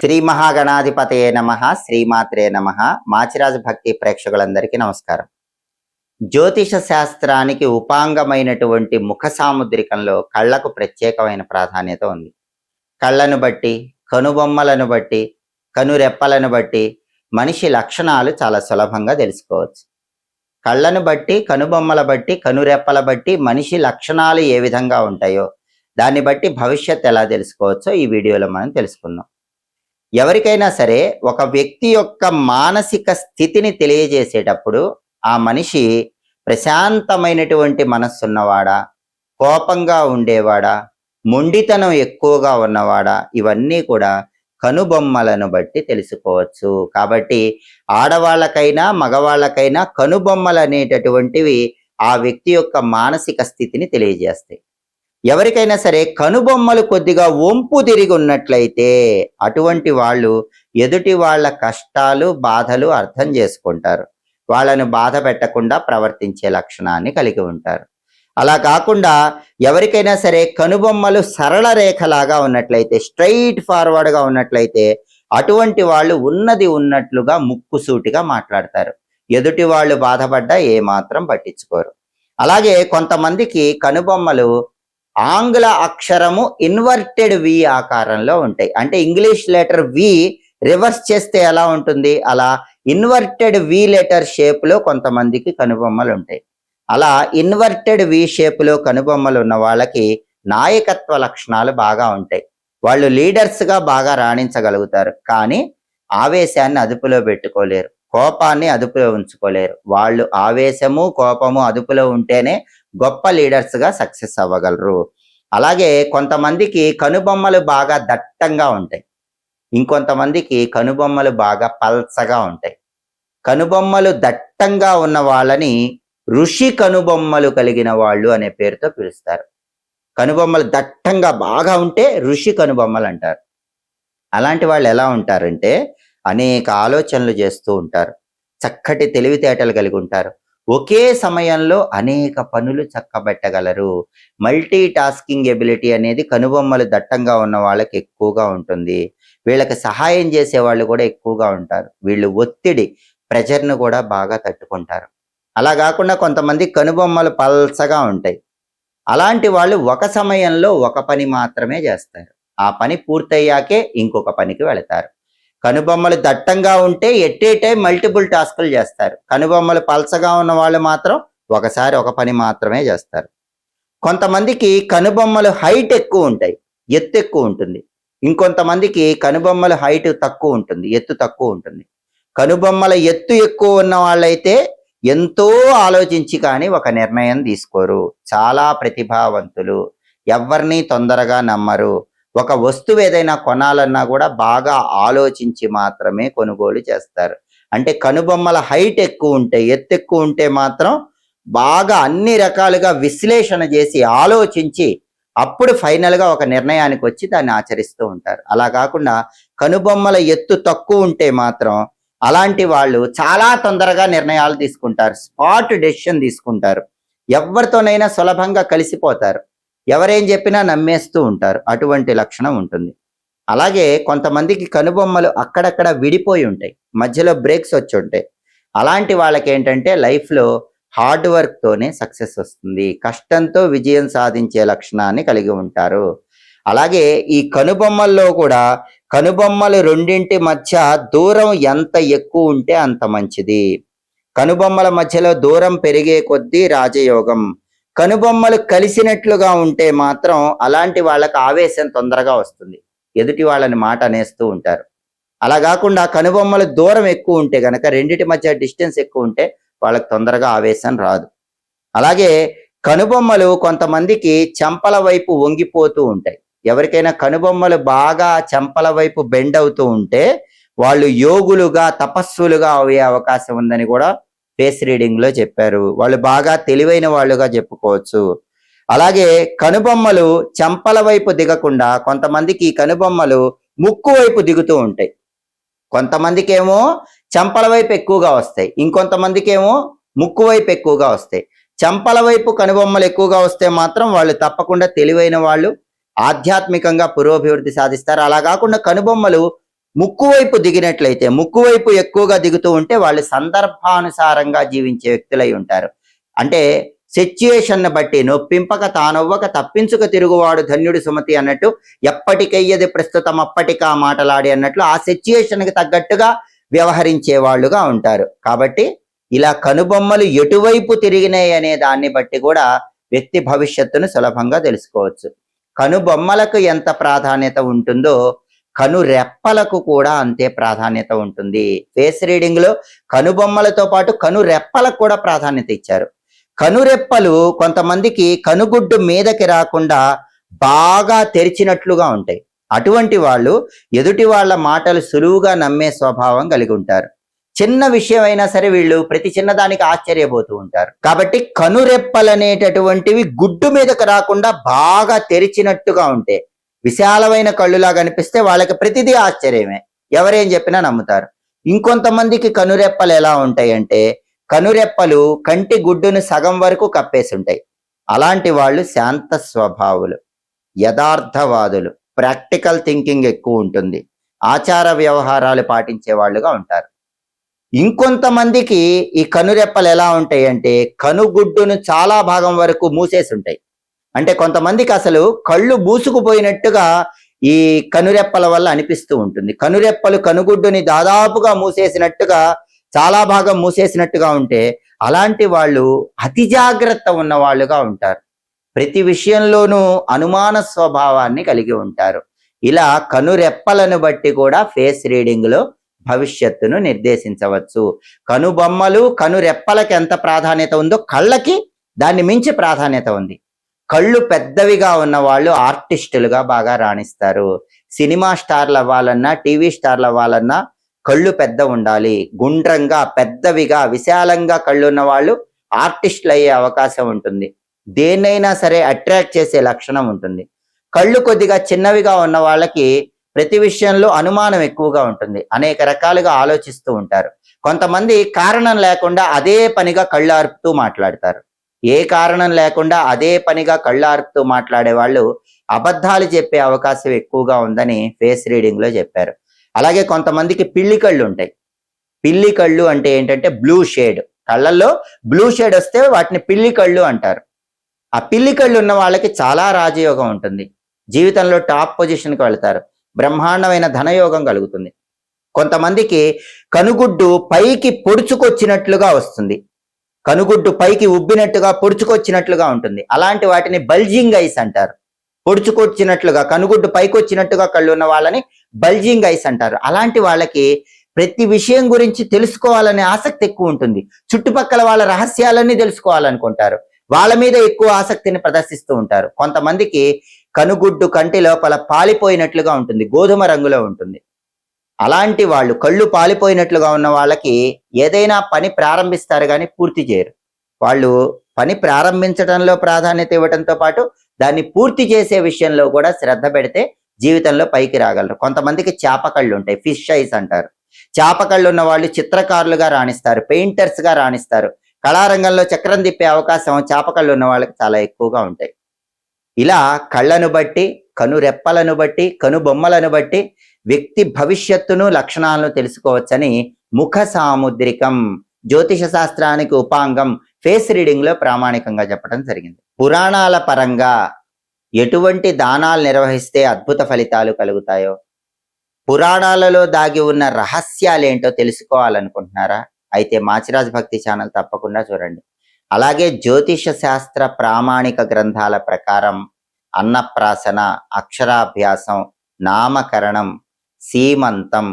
శ్రీ మహాగణాధిపతయే నమః, శ్రీమాత్రే నమః. మాచిరాజు భక్తి ప్రేక్షకులందరికీ నమస్కారం. జ్యోతిష శాస్త్రానికి ఉపాంగమైనటువంటి ముఖ సాముద్రికంలో కళ్ళకు ప్రత్యేకమైన ప్రాధాన్యత ఉంది. కళ్ళను బట్టి, కనుబొమ్మలను బట్టి, కనురెప్పలను బట్టి మనిషి లక్షణాలు చాలా సులభంగా తెలుసుకోవచ్చు. కళ్ళను బట్టి, కనుబొమ్మల బట్టి, కనురెప్పల బట్టి మనిషి లక్షణాలు ఏ విధంగా ఉంటాయో దాన్ని బట్టి భవిష్యత్ ఎలా తెలుసుకోవచ్చో ఈ వీడియోలో మనం తెలుసుకుందాం. ఎవరికైనా సరే ఒక వ్యక్తి యొక్క మానసిక స్థితిని తెలియజేసేటప్పుడు ఆ మనిషి ప్రశాంతమైనటువంటి మనస్సున్నవాడా, కోపంగా ఉండేవాడా, మొండితనం ఎక్కువగా ఉన్నవాడా, ఇవన్నీ కూడా కనుబొమ్మలను బట్టి తెలుసుకోవచ్చు. కాబట్టి ఆడవాళ్ళకైనా మగవాళ్ళకైనా కనుబొమ్మలు అనేటటువంటివి ఆ వ్యక్తి యొక్క మానసిక స్థితిని తెలియజేస్తాయి. ఎవరికైనా సరే కనుబొమ్మలు కొద్దిగా వంపు తిరిగి ఉన్నట్లయితే అటువంటి వాళ్ళు ఎదుటి వాళ్ళ కష్టాలు బాధలు అర్థం చేసుకుంటారు. వాళ్ళను బాధ పెట్టకుండా ప్రవర్తించే లక్షణాన్ని కలిగి ఉంటారు. అలా కాకుండా ఎవరికైనా సరే కనుబొమ్మలు సరళ రేఖలాగా ఉన్నట్లయితే, స్ట్రైట్ ఫార్వర్డ్గా ఉన్నట్లయితే అటువంటి వాళ్ళు ఉన్నది ఉన్నట్లుగా ముక్కుసూటిగా మాట్లాడతారు. ఎదుటి వాళ్ళు బాధపడ్డా ఏమాత్రం పట్టించుకోరు. అలాగే కొంతమందికి కనుబొమ్మలు ఆంగ్ల అక్షరము ఇన్వర్టెడ్ వి ఆకారంలో ఉంటాయి. అంటే ఇంగ్లీష్ లెటర్ వి రివర్స్ చేస్తే ఎలా ఉంటుంది, అలా ఇన్వర్టెడ్ వి లెటర్ షేప్లో కొంతమందికి కనుబొమ్మలు ఉంటాయి. అలా ఇన్వర్టెడ్ వి షేప్లో కనుబొమ్మలు ఉన్న వాళ్ళకి నాయకత్వ లక్షణాలు బాగా ఉంటాయి. వాళ్ళు లీడర్స్గా బాగా రాణించగలుగుతారు. కానీ ఆవేశాన్ని అదుపులో పెట్టుకోలేరు, కోపాన్ని అదుపులో ఉంచుకోలేరు. వాళ్ళు ఆవేశము కోపము అదుపులో ఉంటేనే గొప్ప లీడర్స్గా సక్సెస్ అవ్వగలరు. అలాగే కొంతమందికి కనుబొమ్మలు బాగా దట్టంగా ఉంటాయి, ఇంకొంతమందికి కనుబొమ్మలు బాగా పల్చగా ఉంటాయి. కనుబొమ్మలు దట్టంగా ఉన్న వాళ్ళని ఋషి కనుబొమ్మలు కలిగిన వాళ్ళు అనే పేరుతో పిలుస్తారు. కనుబొమ్మలు దట్టంగా బాగా ఉంటే ఋషి కనుబొమ్మలు అంటారు. అలాంటి వాళ్ళు ఎలా ఉంటారంటే అనేక ఆలోచనలు చేస్తూ ఉంటారు, చక్కటి తెలివితేటలు కలిగి ఉంటారు, ఒకే సమయంలో అనేక పనులు చక్కబెట్టగలరు. మల్టీ టాస్కింగ్ ఎబిలిటీ అనేది కనుబొమ్మలు దట్టంగా ఉన్న వాళ్ళకి ఎక్కువగా ఉంటుంది. వీళ్ళకి సహాయం చేసే వాళ్ళు కూడా ఎక్కువగా ఉంటారు. వీళ్ళు ఒత్తిడి ప్రెషర్ను కూడా బాగా తట్టుకుంటారు. అలా కాకుండా కొంతమంది కనుబొమ్మలు పల్చగా ఉంటాయి. అలాంటి వాళ్ళు ఒక సమయంలో ఒక పని మాత్రమే చేస్తారు. ఆ పని పూర్తయ్యాకే ఇంకొక పనికి వెళతారు. కనుబొమ్మలు దట్టంగా ఉంటే ఎట్ ఏ టైం మల్టిపుల్ టాస్కులు చేస్తారు. కనుబొమ్మలు పల్చగా ఉన్న వాళ్ళు మాత్రం ఒకసారి ఒక పని మాత్రమే చేస్తారు. కొంతమందికి కనుబొమ్మలు హైట్ ఎక్కువ ఉంటాయి, ఎత్తు ఎక్కువ ఉంటుంది. ఇంకొంతమందికి కనుబొమ్మల హైట్ తక్కువ ఉంటుంది, ఎత్తు తక్కువ ఉంటుంది. కనుబొమ్మల ఎత్తు ఎక్కువ ఉన్న వాళ్ళైతే ఎంతో ఆలోచించి కానీ ఒక నిర్ణయం తీసుకోరు. చాలా ప్రతిభావంతులు, ఎవరిని తొందరగా నమ్మరు. ఒక వస్తువు ఏదైనా కొనాలన్నా కూడా బాగా ఆలోచించి మాత్రమే కొనుగోలు చేస్తారు. అంటే కనుబొమ్మల హైట్ ఎక్కువ ఉంటే, ఎత్తు ఎక్కువ ఉంటే మాత్రం బాగా అన్ని రకాలుగా విశ్లేషణ చేసి ఆలోచించి అప్పుడు ఫైనల్గా ఒక నిర్ణయానికి వచ్చి దాన్ని ఆచరిస్తూ ఉంటారు. అలా కాకుండా కనుబొమ్మల ఎత్తు తక్కువ ఉంటే మాత్రం అలాంటి వాళ్ళు చాలా తొందరగా నిర్ణయాలు తీసుకుంటారు, స్పాట్ డెసిషన్ తీసుకుంటారు. ఎవరితోనైనా సులభంగా కలిసిపోతారు, ఎవరేం చెప్పినా నమ్మేస్తూ ఉంటారు. అటువంటి లక్షణం ఉంటుంది. అలాగే కొంతమందికి కనుబొమ్మలు అక్కడక్కడ విడిపోయి ఉంటాయి, మధ్యలో బ్రేక్స్ వచ్చి ఉంటాయి. అలాంటి వాళ్ళకి ఏంటంటే లైఫ్లో హార్డ్ వర్క్తోనే సక్సెస్ వస్తుంది, కష్టంతో విజయం సాధించే లక్షణాన్ని కలిగి ఉంటారు. అలాగే ఈ కనుబొమ్మల్లో కూడా కనుబొమ్మలు రెండింటి మధ్య దూరం ఎంత ఎక్కువ ఉంటే అంత మంచిది. కనుబొమ్మల మధ్యలో దూరం పెరిగే కొద్దీ రాజయోగం. కనుబొమ్మలు కలిసినట్లుగా ఉంటే మాత్రం అలాంటి వాళ్ళకి ఆవేశం తొందరగా వస్తుంది, ఎదుటి వాళ్ళని మాట అనేస్తూ ఉంటారు. అలా కాకుండా కనుబొమ్మలు దూరం ఎక్కువ ఉంటే కనుక, రెండిటి మధ్య డిస్టెన్స్ ఎక్కువ ఉంటే వాళ్ళకి తొందరగా ఆవేశం రాదు. అలాగే కనుబొమ్మలు కొంతమందికి చెంపల వైపు వంగిపోతూ ఉంటాయి. ఎవరికైనా కనుబొమ్మలు బాగా చెంపల వైపు బెండ్ అవుతూ ఉంటే వాళ్ళు యోగులుగా తపస్సులుగా అయ్యే అవకాశం ఉందని కూడా ఫేస్ రీడింగ్ లో చెప్పారు. వాళ్ళు బాగా తెలివైన వాళ్ళుగా చెప్పుకోవచ్చు. అలాగే కనుబొమ్మలు చెంపల వైపు దిగకుండా కొంతమందికి కనుబొమ్మలు ముక్కు వైపు దిగుతూ ఉంటాయి. కొంతమందికి ఏమో చెంపల వైపు ఎక్కువగా వస్తాయి, ఇంకొంతమందికి ఏమో ముక్కు వైపు ఎక్కువగా వస్తాయి. చెంపల వైపు కనుబొమ్మలు ఎక్కువగా వస్తే మాత్రం వాళ్ళు తప్పకుండా తెలివైన వాళ్ళు, ఆధ్యాత్మికంగా పురోభివృద్ధి సాధిస్తారు. అలా కాకుండా కనుబొమ్మలు ముక్కు వైపు దిగినట్లయితే, ముక్కు వైపు ఎక్కువగా దిగుతూ ఉంటే వాళ్ళు సందర్భానుసారంగా జీవించే వ్యక్తులై ఉంటారు. అంటే సిచ్యుయేషన్ బట్టి నొప్పింపక తానొవ్వక తప్పించుక తిరుగువాడు ధన్యుడు సుమతి అన్నట్టు, ఎప్పటికయ్యది ప్రస్తుతం అప్పటికా మాటలాడి అన్నట్లు ఆ సిచ్యుయేషన్కి తగ్గట్టుగా వ్యవహరించే వాళ్ళుగా ఉంటారు. కాబట్టి ఇలా కనుబొమ్మలు ఎటువైపు తిరిగినాయి అనే దాన్ని బట్టి కూడా వ్యక్తి భవిష్యత్తును సులభంగా తెలుసుకోవచ్చు. కనుబొమ్మలకు ఎంత ప్రాధాన్యత ఉంటుందో కనురెప్పలకు కూడా అంతే ప్రాధాన్యత ఉంటుంది. ఫేస్ రీడింగ్ లో కనుబొమ్మలతో పాటు కనురెప్పలకు కూడా ప్రాధాన్యత ఇచ్చారు. కనురెప్పలు కొంతమందికి కనుగుడ్డు మీదకి రాకుండా బాగా తెరిచినట్లుగా ఉంటాయి. అటువంటి వాళ్ళు ఎదుటి వాళ్ళ మాటలు సులువుగా నమ్మే స్వభావం కలిగి ఉంటారు. చిన్న విషయం అయినా సరే వీళ్ళు ప్రతి చిన్నదానికి ఆశ్చర్యపోతూ ఉంటారు. కాబట్టి కనురెప్పలు అనేటటువంటివి గుడ్డు మీదకి రాకుండా బాగా తెరిచినట్టుగా ఉంటే, విశాలమైన కళ్ళులా కనిపిస్తే వాళ్ళకి ప్రతిదీ ఆశ్చర్యమే, ఎవరేం చెప్పినా నమ్ముతారు. ఇంకొంతమందికి కనురెప్పలు ఎలా ఉంటాయంటే, కనురెప్పలు కంటి గుడ్డును సగం వరకు కప్పేసి ఉంటాయి. అలాంటి వాళ్ళు శాంత స్వభావులు, యథార్థవాదులు, ప్రాక్టికల్ థింకింగ్ ఎక్కువ ఉంటుంది, ఆచార వ్యవహారాలు పాటించే వాళ్ళుగా ఉంటారు. ఇంకొంతమందికి ఈ కనురెప్పలు ఎలా ఉంటాయి అంటే, కనుగుడ్డును చాలా భాగం వరకు మూసేసి ఉంటాయి. అంటే కొంతమందికి అసలు కళ్ళు మూసుకుపోయినట్టుగా ఈ కనురెప్పల వల్ల అనిపిస్తూ ఉంటుంది. కనురెప్పలు కనుగుడ్డుని దాదాపుగా మూసేసినట్టుగా, చాలా భాగం మూసేసినట్టుగా ఉంటే అలాంటి వాళ్ళు అతి జాగ్రత్త ఉన్న వాళ్ళుగా ఉంటారు. ప్రతి విషయంలోనూ అనుమాన స్వభావాన్ని కలిగి ఉంటారు. ఇలా కనురెప్పలను బట్టి కూడా ఫేస్ రీడింగ్ లో భవిష్యత్తును నిర్దేశించవచ్చు. కనుబొమ్మలు కనురెప్పలకి ఎంత ప్రాధాన్యత ఉందో కళ్ళకి దాన్ని మించి ప్రాధాన్యత ఉంది. కళ్ళు పెద్దవిగా ఉన్న వాళ్ళు ఆర్టిస్టులుగా బాగా రాణిస్తారు. సినిమా స్టార్లు అవ్వాలన్నా, టీవీ స్టార్లు అవ్వాలన్నా కళ్ళు పెద్ద ఉండాలి. గుండ్రంగా పెద్దవిగా విశాలంగా కళ్ళు ఉన్న వాళ్ళు ఆర్టిస్టులు అయ్యే అవకాశం ఉంటుంది. దేన్నైనా సరే అట్రాక్ట్ చేసే లక్షణం ఉంటుంది. కళ్ళు కొద్దిగా చిన్నవిగా ఉన్న వాళ్ళకి ప్రతి విషయంలో అనుమానం ఎక్కువగా ఉంటుంది, అనేక రకాలుగా ఆలోచిస్తూ ఉంటారు. కొంతమంది కారణం లేకుండా అదే పనిగా కళ్ళు ఆర్పుతూ మాట్లాడతారు. ఏ కారణం లేకుండా అదే పనిగా కళ్ళు ఆర్పుతూ మాట్లాడే వాళ్ళు అబద్ధాలు చెప్పే అవకాశం ఎక్కువగా ఉందని ఫేస్ రీడింగ్ లో చెప్పారు. అలాగే కొంతమందికి పిల్లి కళ్ళు ఉంటాయి. పిల్లి కళ్ళు అంటే ఏంటంటే బ్లూ షేడ్, కళ్ళల్లో బ్లూ షేడ్ వస్తే వాటిని పిల్లి కళ్ళు అంటారు. ఆ పిల్లి కళ్ళు ఉన్న వాళ్ళకి చాలా రాజయోగం ఉంటుంది, జీవితంలో టాప్ పొజిషన్కి వెళ్తారు, బ్రహ్మాండమైన ధనయోగం కలుగుతుంది. కొంతమందికి కనుగుడ్డు పైకి పొడుచుకొచ్చినట్లుగా వస్తుంది, కనుగుడ్డు పైకి ఉబ్బినట్టుగా పొడుచుకొచ్చినట్లుగా ఉంటుంది. అలాంటి వాటిని బల్జింగ్ ఐస్ అంటారు. పొడుచుకొచ్చినట్లుగా కనుగుడ్డు పైకి వచ్చినట్టుగా కళ్ళు ఉన్న వాళ్ళని బల్జింగ్ ఐస్ అంటారు. అలాంటి వాళ్ళకి ప్రతి విషయం గురించి తెలుసుకోవాలనే ఆసక్తి ఎక్కువ ఉంటుంది. చుట్టుపక్కల వాళ్ళ రహస్యాలన్నీ తెలుసుకోవాలనుకుంటారు, వాళ్ళ మీద ఎక్కువ ఆసక్తిని ప్రదర్శిస్తూ ఉంటారు. కొంతమందికి కనుగుడ్డు కంటి లోపల పాలిపోయినట్లుగా ఉంటుంది, గోధుమ రంగులో ఉంటుంది. అలాంటి వాళ్ళు కళ్ళు పాలిపోయినట్లుగా ఉన్న వాళ్ళకి ఏదైనా పని ప్రారంభిస్తారు కానీ పూర్తి చేయరు. వాళ్ళు పని ప్రారంభించడంలో ప్రాధాన్యత ఇవ్వడంతో పాటు దాన్ని పూర్తి చేసే విషయంలో కూడా శ్రద్ధ పెడితే జీవితంలో పైకి రాగలరు. కొంతమందికి చేపకళ్ళు ఉంటాయి, ఫిష్ ఐస్ అంటారు. చేపకళ్ళు ఉన్న వాళ్ళు చిత్రకారులుగా రాణిస్తారు, పెయింటర్స్ గా రాణిస్తారు. కళారంగంలో చక్రం తిప్పే అవకాశం చేపకళ్ళు ఉన్న వాళ్ళకి చాలా ఎక్కువగా ఉంటాయి. ఇలా కళ్ళను బట్టి, కనురెప్పలను బట్టి, కనుబొమ్మలను బట్టి వ్యక్తి భవిష్యత్తును లక్షణాలను తెలుసుకోవచ్చని ముఖ సాముద్రికం, జ్యోతిష శాస్త్రానికి ఉపాంగం ఫేస్ రీడింగ్ లో ప్రామాణికంగా చెప్పడం జరిగింది. పురాణాల పరంగా ఎటువంటి దానాలు నిర్వహిస్తే అద్భుత ఫలితాలు కలుగుతాయో, పురాణాలలో దాగి ఉన్న రహస్యాలేంటో తెలుసుకోవాలనుకుంటున్నారా? అయితే మాచిరాజ్ భక్తి ఛానల్ తప్పకుండా చూడండి. అలాగే జ్యోతిష శాస్త్ర ప్రామాణిక గ్రంథాల ప్రకారం అన్నప్రాసన, అక్షరాభ్యాసం, నామకరణం, సీమంతం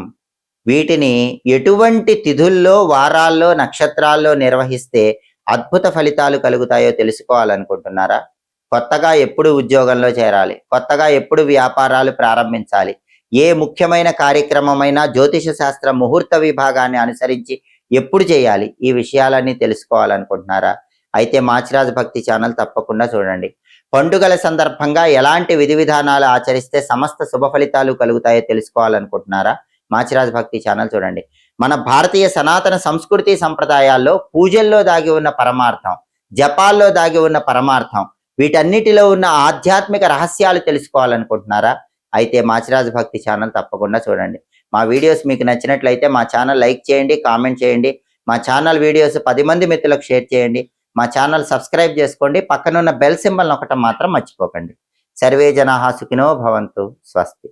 వీటిని ఎటువంటి తిథుల్లో, వారాల్లో, నక్షత్రాల్లో నిర్వహిస్తే అద్భుత ఫలితాలు కలుగుతాయో తెలుసుకోవాలనుకుంటున్నారా? కొత్తగా ఎప్పుడు ఉద్యోగంలో చేరాలి, కొత్తగా ఎప్పుడు వ్యాపారాలు ప్రారంభించాలి, ఏ ముఖ్యమైన కార్యక్రమమైనా జ్యోతిష శాస్త్ర ముహూర్త విభాగాన్ని అనుసరించి ఎప్పుడు చేయాలి, ఈ విషయాలన్నీ తెలుసుకోవాలనుకుంటున్నారా? అయితే మాచిరాజ్ భక్తి ఛానల్ తప్పకుండా చూడండి. పండుగల సందర్భంగా ఎలాంటి విధి విధానాలు ఆచరిస్తే సమస్త శుభ ఫలితాలు కలుగుతాయో తెలుసుకోవాలనుకుంటున్నారా? మాచిరాజ్ భక్తి ఛానల్ చూడండి. మన భారతీయ సనాతన సంస్కృతి సంప్రదాయాల్లో పూజల్లో దాగి ఉన్న పరమార్థం, జపాల్లో దాగి ఉన్న పరమార్థం, వీటన్నిటిలో ఉన్న ఆధ్యాత్మిక రహస్యాలు తెలుసుకోవాలనుకుంటున్నారా? అయితే మాచిరాజ్ భక్తి ఛానల్ తప్పకుండా చూడండి. మా వీడియోస్ మీకు నచ్చినట్లయితే మా ఛానల్ లైక్ చేయండి, కామెంట్ చేయండి. మా ఛానల్ వీడియోస్ 10 మంది మిత్రులకు షేర్ చేయండి. మా ఛానల్ సబ్స్క్రైబ్ చేసుకోండి. పక్కనున్న బెల్ సింబల్ నొక్కటం మాత్రం మర్చిపోకండి. సర్వే జనాః సుఖినో భవంతు. స్వస్తి.